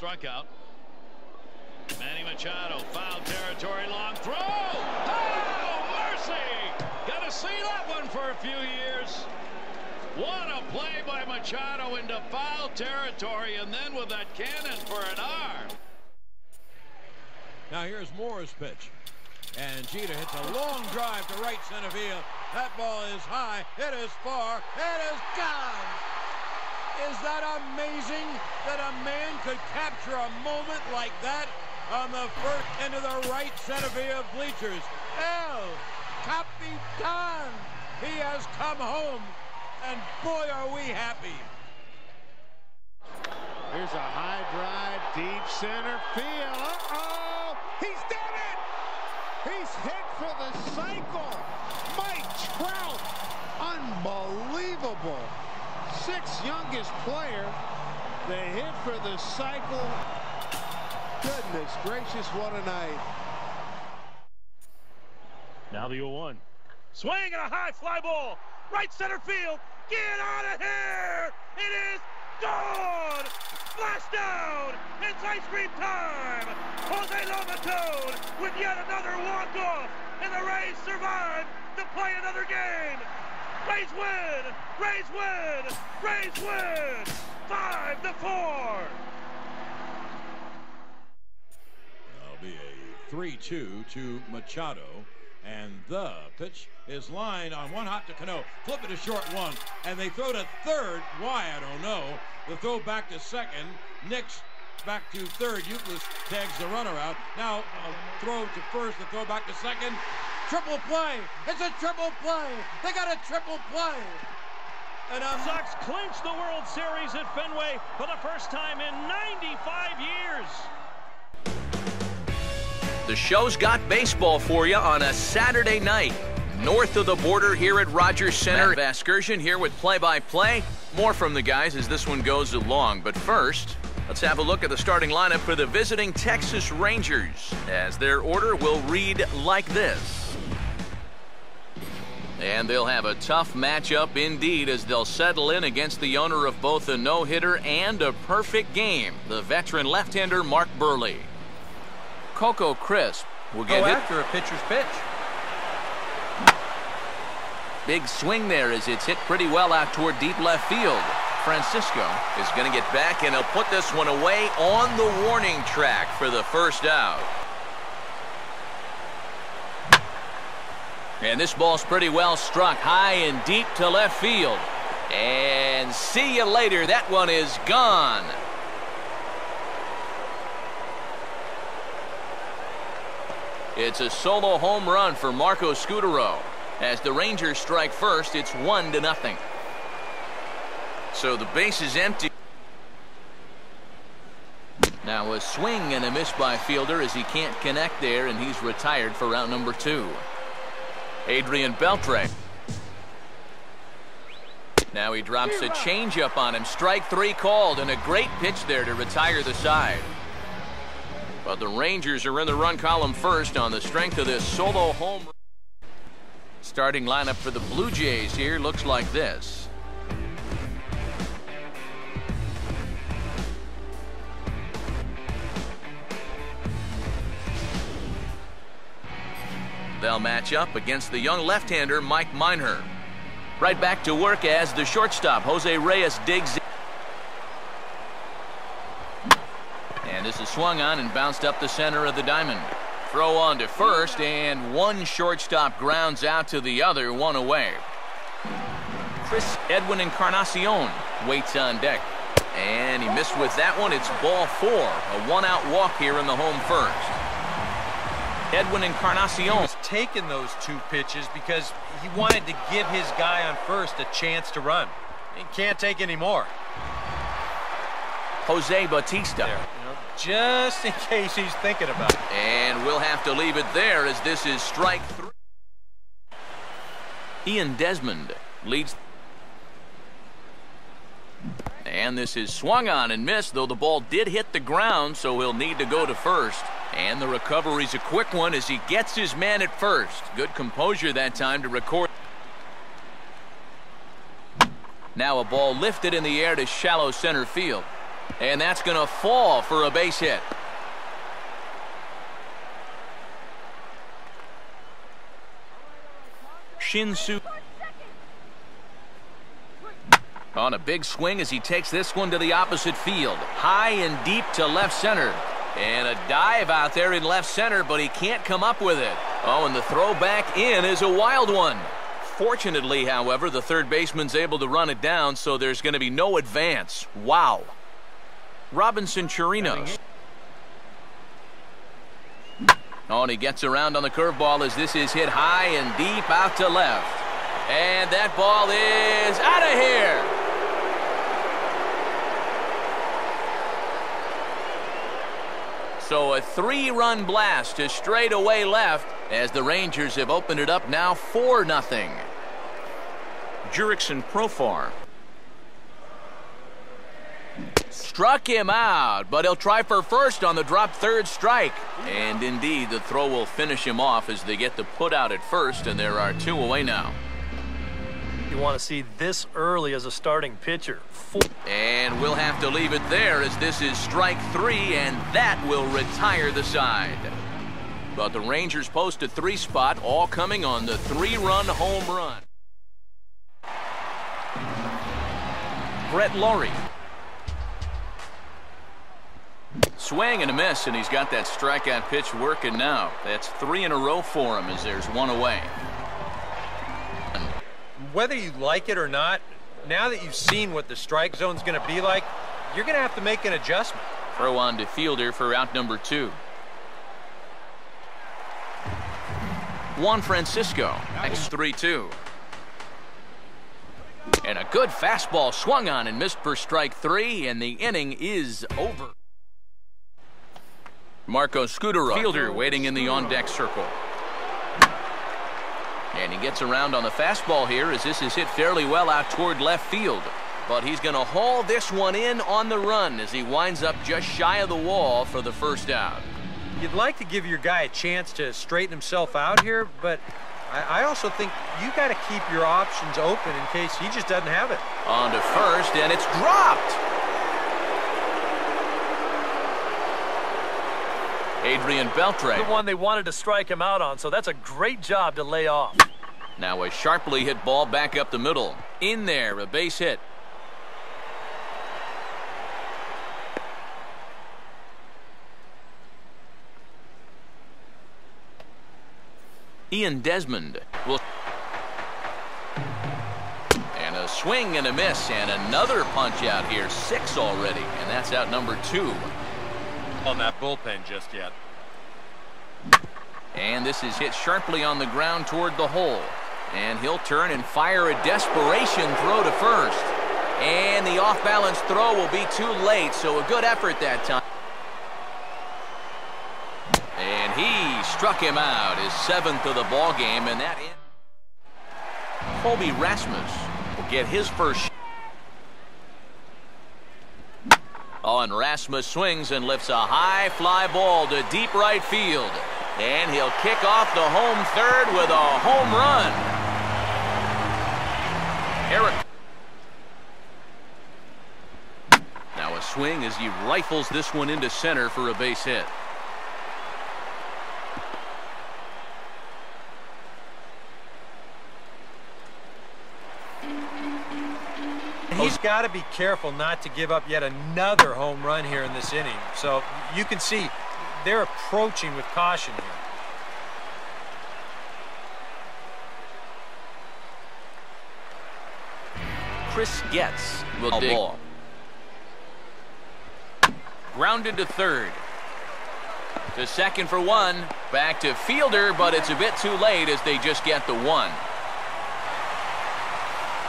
struck out. Manny Machado, foul territory, long throw. Oh, mercy! Got to see that one for a few years. What a play by Machado into foul territory, and then with that cannon for an arm. Now here's Moore's pitch. And Jeter hits a long drive to right center field. That ball is high. It is far. It is gone. Is that amazing that a man could capture a moment like that on the first into the right center field bleachers? El Capitan. He has come home. And boy, are we happy. Here's a high drive, deep center field. Uh-oh! He's done it! He's hit for the cycle. Mike Trout, unbelievable. Sixth youngest player. The hit for the cycle. Goodness gracious, what a night. Now the 0-1. Swing and a high fly ball. Right center field. Get out of here! It is gone! Flash down! It's ice cream time! Jose Lobaton with yet another walk-off, and the Rays survive to play another game. Rays win! Rays win! Rays win! 5-4. That'll be a 3-2 to Machado. And the pitch is lined on one hop to Cano. Flip it to short one. And they throw to third. Why? I don't know. The throw back to second. Nix back to third. Euclid tags the runner out. Now a throw to first. The throw back to second. Triple play. It's a triple play. They got a triple play. And Sox clinch the World Series at Fenway for the first time in 95 years. The show's got baseball for you on a Saturday night. North of the border here at Rogers Center. Excursion here with play-by-play. More from the guys as this one goes along. But first, let's have a look at the starting lineup for the visiting Texas Rangers, as their order will read like this. And they'll have a tough matchup indeed as they'll settle in against the owner of both a no-hitter and a perfect game, the veteran left-hander Mark Burley. Coco Crisp will get hit after a pitcher's pitch. Big swing there as it's hit pretty well out toward deep left field. Francisco is going to get back, and he'll put this one away on the warning track for the first out. And this ball's pretty well struck high and deep to left field. And see you later. That one is gone. It's a solo home run for Marco Scutaro. As the Rangers strike first, it's 1-0. So the base is empty. Now a swing and a miss by fielder as he can't connect there, and he's retired for round number 2. Adrian Beltre. Now he drops a changeup on him. Strike 3 called, and a great pitch there to retire the side. But the Rangers are in the run column first on the strength of this solo home run. Starting lineup for the Blue Jays here looks like this. They'll match up against the young left-hander Mike Minor. Right back to work as the shortstop Jose Reyes digs in. And this is swung on and bounced up the center of the diamond. Throw on to first, and one shortstop grounds out to the other, one away. Chris Edwin Encarnacion waits on deck. And he missed with that one. It's ball 4. A one-out walk here in the home first. Edwin Encarnacion was taking those 2 pitches because he wanted to give his guy on first a chance to run. He can't take any more. Jose Bautista. There, just in case he's thinking about it. And we'll have to leave it there as this is strike 3. Ian Desmond leads. And this is swung on and missed, though the ball did hit the ground, so he'll need to go to first. And the recovery's a quick one as he gets his man at first. Good composure that time to record. Now a ball lifted in the air to shallow center field. And that's going to fall for a base hit. Shin-Soo on a big swing as he takes this one to the opposite field. High and deep to left center. And a dive out there in left center, but he can't come up with it. Oh, and the throw back in is a wild one. Fortunately, however, the third baseman's able to run it down, so there's going to be no advance. Wow. Robinson Chirinos. Oh, and he gets around on the curveball as this is hit high and deep out to left. And that ball is out of here. So a 3-run blast to straightaway left as the Rangers have opened it up now 4-0. Jurickson Profar. Struck him out, but he'll try for first on the drop third strike. And indeed, the throw will finish him off as they get the put out at first, and there are 2 away now. You want to see this early as a starting pitcher. And we'll have to leave it there as this is strike 3, and that will retire the side. But the Rangers post a 3 spot, all coming on the 3-run home run. Brett Laurie. Swing and a miss, and he's got that strikeout pitch working now. That's 3 in a row for him as there's 1 away. Whether you like it or not, now that you've seen what the strike zone's going to be like, you're going to have to make an adjustment. Throw on to Fielder for out number 2. Juan Francisco. Next 3-2. And a good fastball swung on and missed for strike 3, and the inning is over. Marco Scudero, fielder, waiting in the on-deck circle. And he gets around on the fastball here as this is hit fairly well out toward left field. But he's going to haul this one in on the run as he winds up just shy of the wall for the first out. You'd like to give your guy a chance to straighten himself out here, but I also think you got to keep your options open in case he just doesn't have it. On to first, and it's dropped. Adrian Beltre. The one they wanted to strike him out on, so that's a great job to lay off. Now a sharply hit ball back up the middle. In there, a base hit. Ian Desmond will. And a swing and a miss, and another punch out here. 6 already, and that's out number 2. On that bullpen just yet. And this is hit sharply on the ground toward the hole. And he'll turn and fire a desperation throw to first. And the off-balance throw will be too late, so a good effort that time. And he struck him out, his 7th of the ball game, and that Colby Rasmus will get his first. Oh, and Rasmus swings and lifts a high fly ball to deep right field. And he'll kick off the home third with a home run. Eric. Now a swing as he rifles this one into center for a base hit. He's got to be careful not to give up yet another home run here in this inning. So you can see they're approaching with caution here. Chris Getz will dig. Ball. Grounded to third. To second for 1. Back to Fielder, but it's a bit too late as they just get the 1.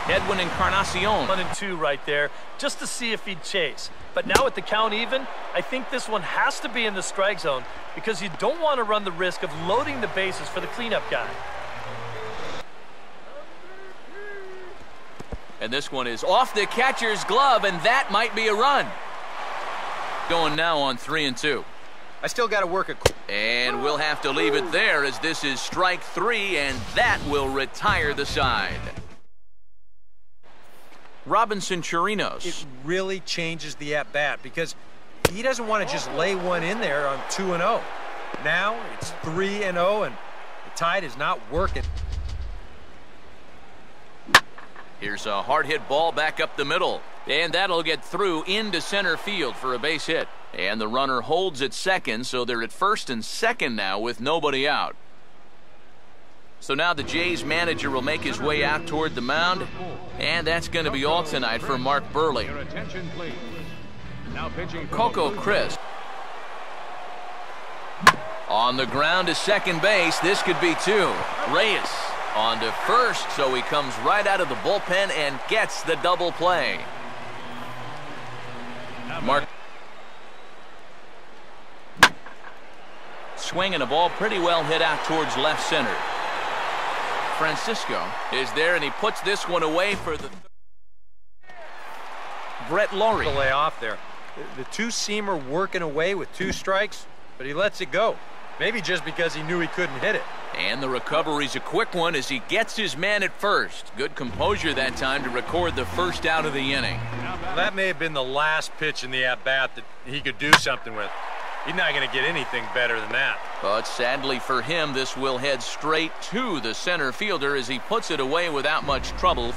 Edwin Encarnacion. 1 and 2 right there, just to see if he'd chase. But now with the count even, I think this one has to be in the strike zone because you don't want to run the risk of loading the bases for the cleanup guy. And this one is off the catcher's glove, and that might be a run. Going now on 3 and 2. I still got to work it. And we'll have to leave it there as this is strike 3, and that will retire the side. Robinson Chirinos. It really changes the at-bat because he doesn't want to just lay one in there on 2-0. Now it's 3-0, and the tide is not working. Here's a hard hit ball back up the middle, and that'll get through into center field for a base hit. And the runner holds at second, so they're at first and second now with nobody out. So now the Jays manager will make his way out toward the mound, and that's going to be all tonight for Mark Burley. Your attention, please. Now pitching Coco Crisp on the ground to second base. This could be two. Reyes on to first, so he comes right out of the bullpen and gets the double play. Mark swinging a ball pretty well hit out towards left center. Francisco is there, and he puts this one away for the Brett Laurie. The lay off there. The two-seamer working away with 2 strikes, but he lets it go. Maybe just because he knew he couldn't hit it. And the recovery's a quick one as he gets his man at first. Good composure that time to record the first out of the inning. That may have been the last pitch in the at-bat that he could do something with. He's not going to get anything better than that. But sadly for him, this will head straight to the center fielder as he puts it away without much trouble.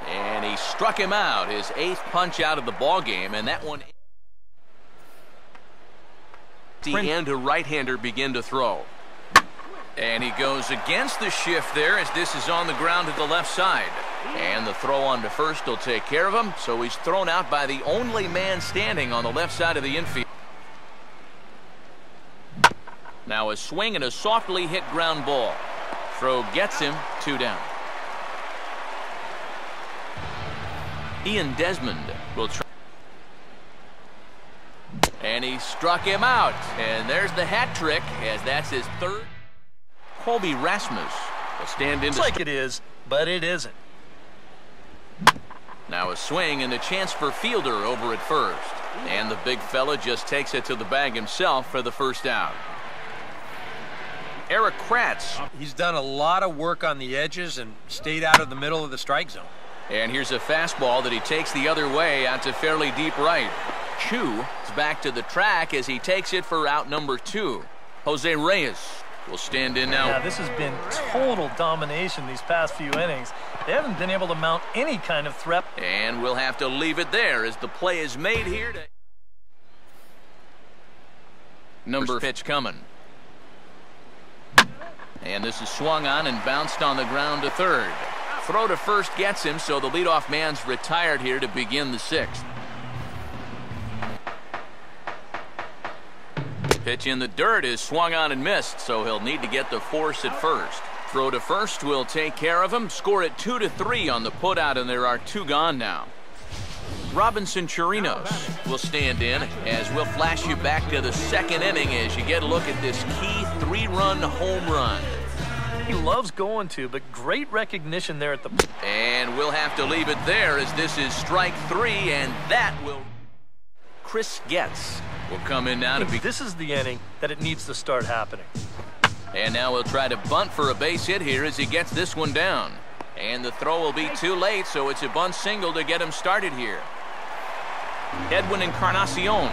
And he struck him out, his 8th punch out of the ball game, and that one. And a right-hander begin to throw. And he goes against the shift there as this is on the ground to the left side. And the throw on to first will take care of him, so he's thrown out by the only man standing on the left side of the infield. Now a swing and a softly hit ground ball. Throw gets him, 2 down. Ian Desmond will try. And he struck him out. And there's the hat trick, as that's his 3rd. Colby Rasmus will stand in. It's like it is, but it isn't. Now a swing and a chance for Fielder over at first. And the big fella just takes it to the bag himself for the first out. Eric Kratz. He's done a lot of work on the edges and stayed out of the middle of the strike zone. And here's a fastball that he takes the other way out to fairly deep right. Chu is back to the track as he takes it for out number 2. Jose Reyes will stand in now. Yeah, this has been total domination these past few innings. They haven't been able to mount any kind of threat. And we'll have to leave it there as the play is made here. Number pitch coming. And this is swung on and bounced on the ground to third. Throw to first gets him, so the leadoff man's retired here to begin the 6th. Pitch in the dirt is swung on and missed, so he'll need to get the force at first. Throw to first will take care of him. Score it 2-3 on the putout, and there are 2 gone now. Robinson Chirinos will stand in as we'll flash you back to the 2nd inning as you get a look at this key 3-run home run. He loves going to, but great recognition there at the. And we'll have to leave it there as this is strike 3, and that will. Chris Getz will come in now to be. This is the inning that it needs to start happening. And now we'll try to bunt for a base hit here as he gets this one down. And the throw will be too late, so it's a bunt single to get him started here. Edwin Encarnacion.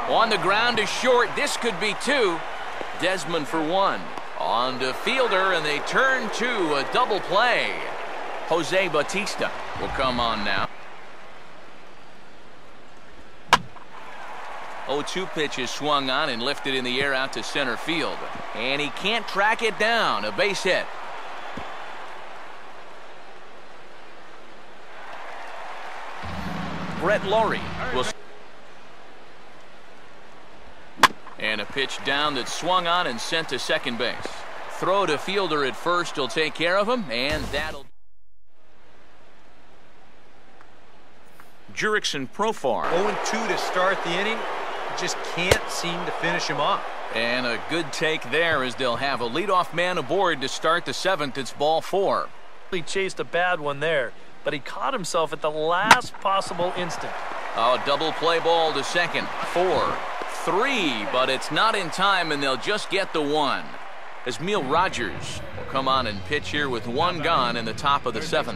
On the ground is short. This could be 2. Desmond for 1. On to Fielder, and they turn to a double play. Jose Bautista will come on now. 0-2 pitch is swung on and lifted in the air out to center field. And he can't track it down. A base hit. Brett Laurie will. And a pitch down that's swung on and sent to second base. Throw to Fielder at first will take care of him, and that'll. Jurickson Profar. 0-2 to start the inning. Just can't seem to finish him off. And a good take there as they'll have a leadoff man aboard to start the 7th. It's ball 4. He chased a bad one there, but he caught himself at the last possible instant. Oh, double play ball to second. 4-3, but it's not in time, and they'll just get the 1. As Emil Rogers will come on and pitch here with one gone in the top of the 7th.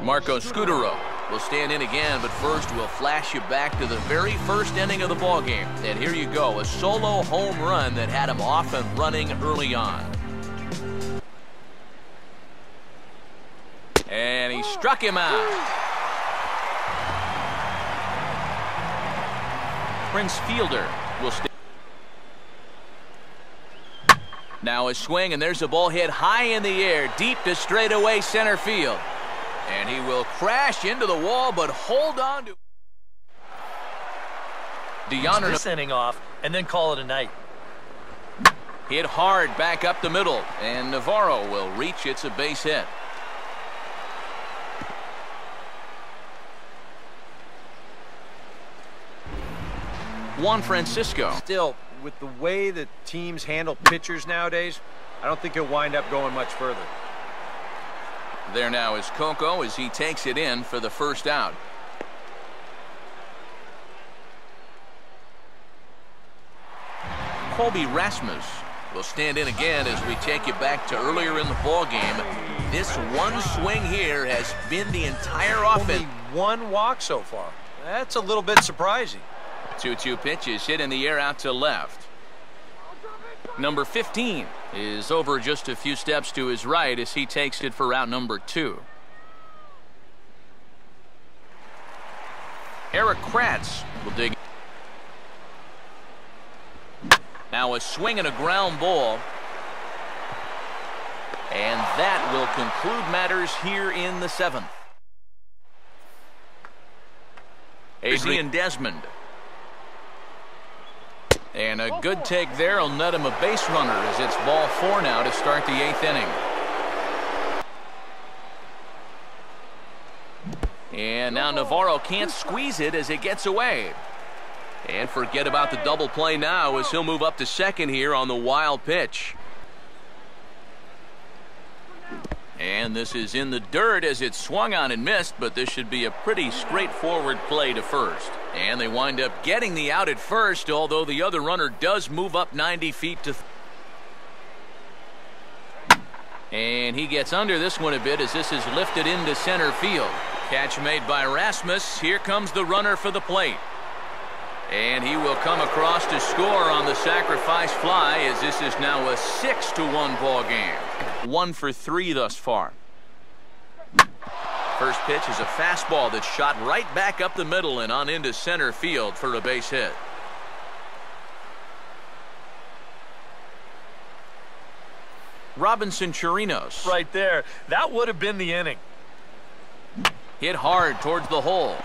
Marco Scudero will stand in again, but first we'll flash you back to the very first inning of the ball game. And here you go, a solo home run that had him off and running early on. And he struck him out. Prince Fielder will stay. Now a swing, and there's a ball hit high in the air, deep to straightaway center field. And he will crash into the wall, but hold on to DeAndre. This inning off, and then call it a night. Hit hard back up the middle, and Navarro will reach. It's a base hit. Juan Francisco. Still, with the way that teams handle pitchers nowadays, I don't think he'll wind up going much further. There now is Coco as he takes it in for the first out. Colby Rasmus will stand in again as we take you back to earlier in the ball game. This one swing here has been the entire offense. Only one walk so far. That's a little bit surprising. 2-2 pitch is hit in the air out to left. Number 15 is over just a few steps to his right as he takes it for route number 2. Eric Kratz will dig. Now a swing and a ground ball. And that will conclude matters here in the 7th. Adrian Desmond. And a good take there will net him a base runner as it's ball 4 now to start the 8th inning. And now Navarro can't squeeze it as it gets away. And forget about the double play now as he'll move up to second here on the wild pitch. And this is in the dirt as it swung on and missed, but this should be a pretty straightforward play to first. And they wind up getting the out at first, although the other runner does move up 90 feet to. And he gets under this one a bit as this is lifted into center field. Catch made by Rasmus. Here comes the runner for the plate. And he will come across to score on the sacrifice fly as this is now a 6-1 ball game. 1 for 3 thus far. First pitch is a fastball that's shot right back up the middle and on into center field for a base hit. Robinson Chirinos. Right there. That would have been the inning. Hit hard towards the hole.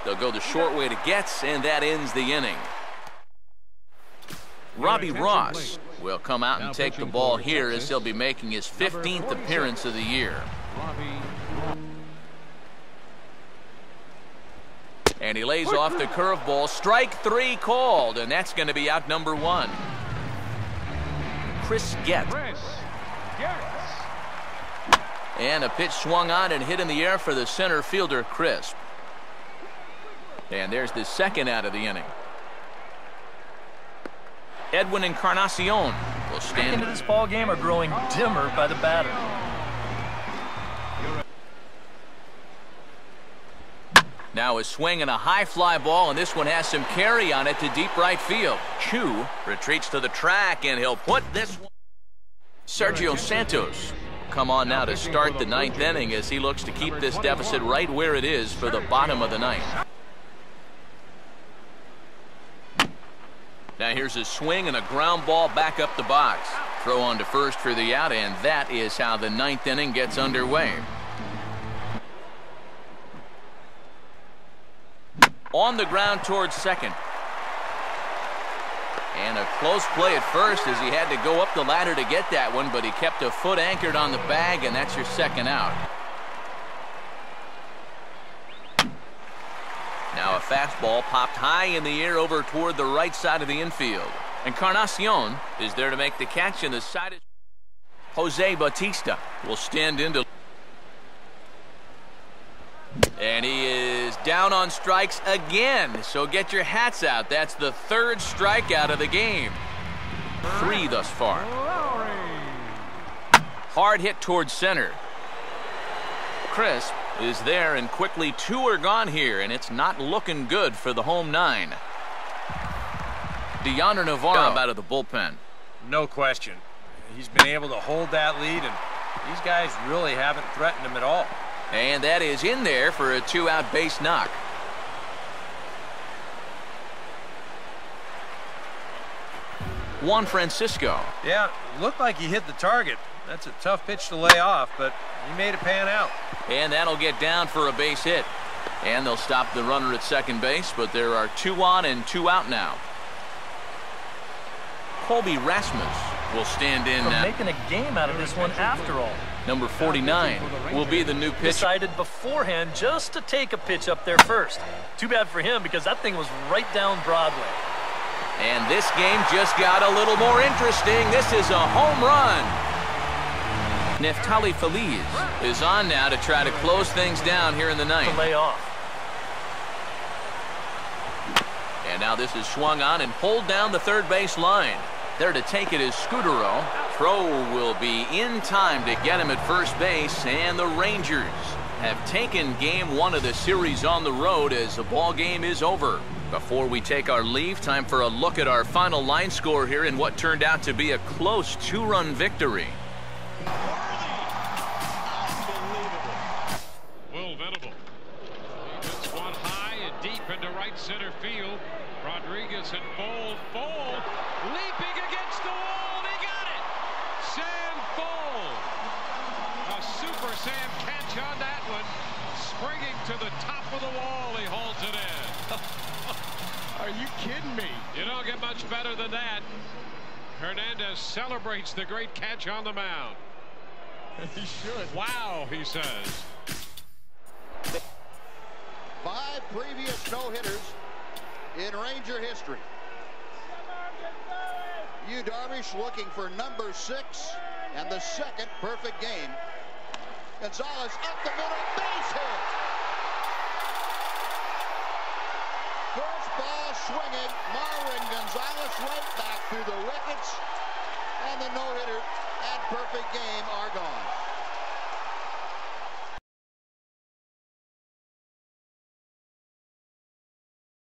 They'll go the short way to Getz, and that ends the inning. Robbie Ross will come out and take the ball here as he'll be making his 15th appearance of the year. And he lays off the curveball. Strike 3 called, and that's going to be out number 1. Chris Getz. And a pitch swung on and hit in the air for the center fielder, Crisp. And there's the second out of the inning. Edwin Encarnacion will stand into this ball game are growing dimmer by the batter. Now a swing and a high fly ball, and this one has some carry on it to deep right field. Choo retreats to the track, and he'll put this one. Sergio Santos come on now to start the 9th inning as he looks to keep this deficit right where it is for the bottom of the 9th. Now here's a swing and a ground ball back up the box. Throw on to first for the out, and that is how the 9th inning gets underway. On the ground towards second. And a close play at first as he had to go up the ladder to get that one, but he kept a foot anchored on the bag, and that's your second out. Now a fastball popped high in the air over toward the right side of the infield. Encarnacion is there to make the catch, and the side is Jose Bautista will stand into. And he is down on strikes again, so get your hats out. That's the 3rd strikeout of the game. 3 thus far. Hard hit towards center. Crisp is there, and quickly 2 are gone here, and it's not looking good for the home 9. DeYonder Navarro out of the bullpen. No question. He's been able to hold that lead, and these guys really haven't threatened him at all. And that is in there for a 2-out base knock. Juan Francisco. Yeah, looked like he hit the target. That's a tough pitch to lay off, but he made it pan out. And that'll get down for a base hit. And they'll stop the runner at second base, but there are 2 on and 2 out now. Colby Rasmus will stand in now. Making a game out of this one after all. Number 49 will be the new pitcher. Decided beforehand just to take a pitch up there first. Too bad for him because that thing was right down Broadway. And this game just got a little more interesting. This is a home run. Neftali Feliz is on now to try to close things down here in the ninth. To lay off. And now this is swung on and pulled down the third base line. There to take it is Scudero. Throw will be in time to get him at first base, and the Rangers have taken game 1 of the series on the road as the ball game is over. Before we take our leave, time for a look at our final line score here in what turned out to be a close 2-run victory. Will Venable. He hits one high and deep into right center field. Rodriguez and Fold leaping against the wall, and he got it. Sam Fold, a Super Sam catch on that one, springing to the top of the wall. He holds it in. Are you kidding me? You don't get much better than that. Hernandez celebrates the great catch on the mound. He should. Wow, he says. 5 previous no-hitters in Ranger history. Yu Darvish looking for number 6 and the second perfect game. Gonzalez up the middle, base hit. First ball swinging, Marwin Gonzalez right back through the wickets, and the no-hitter and perfect game are gone.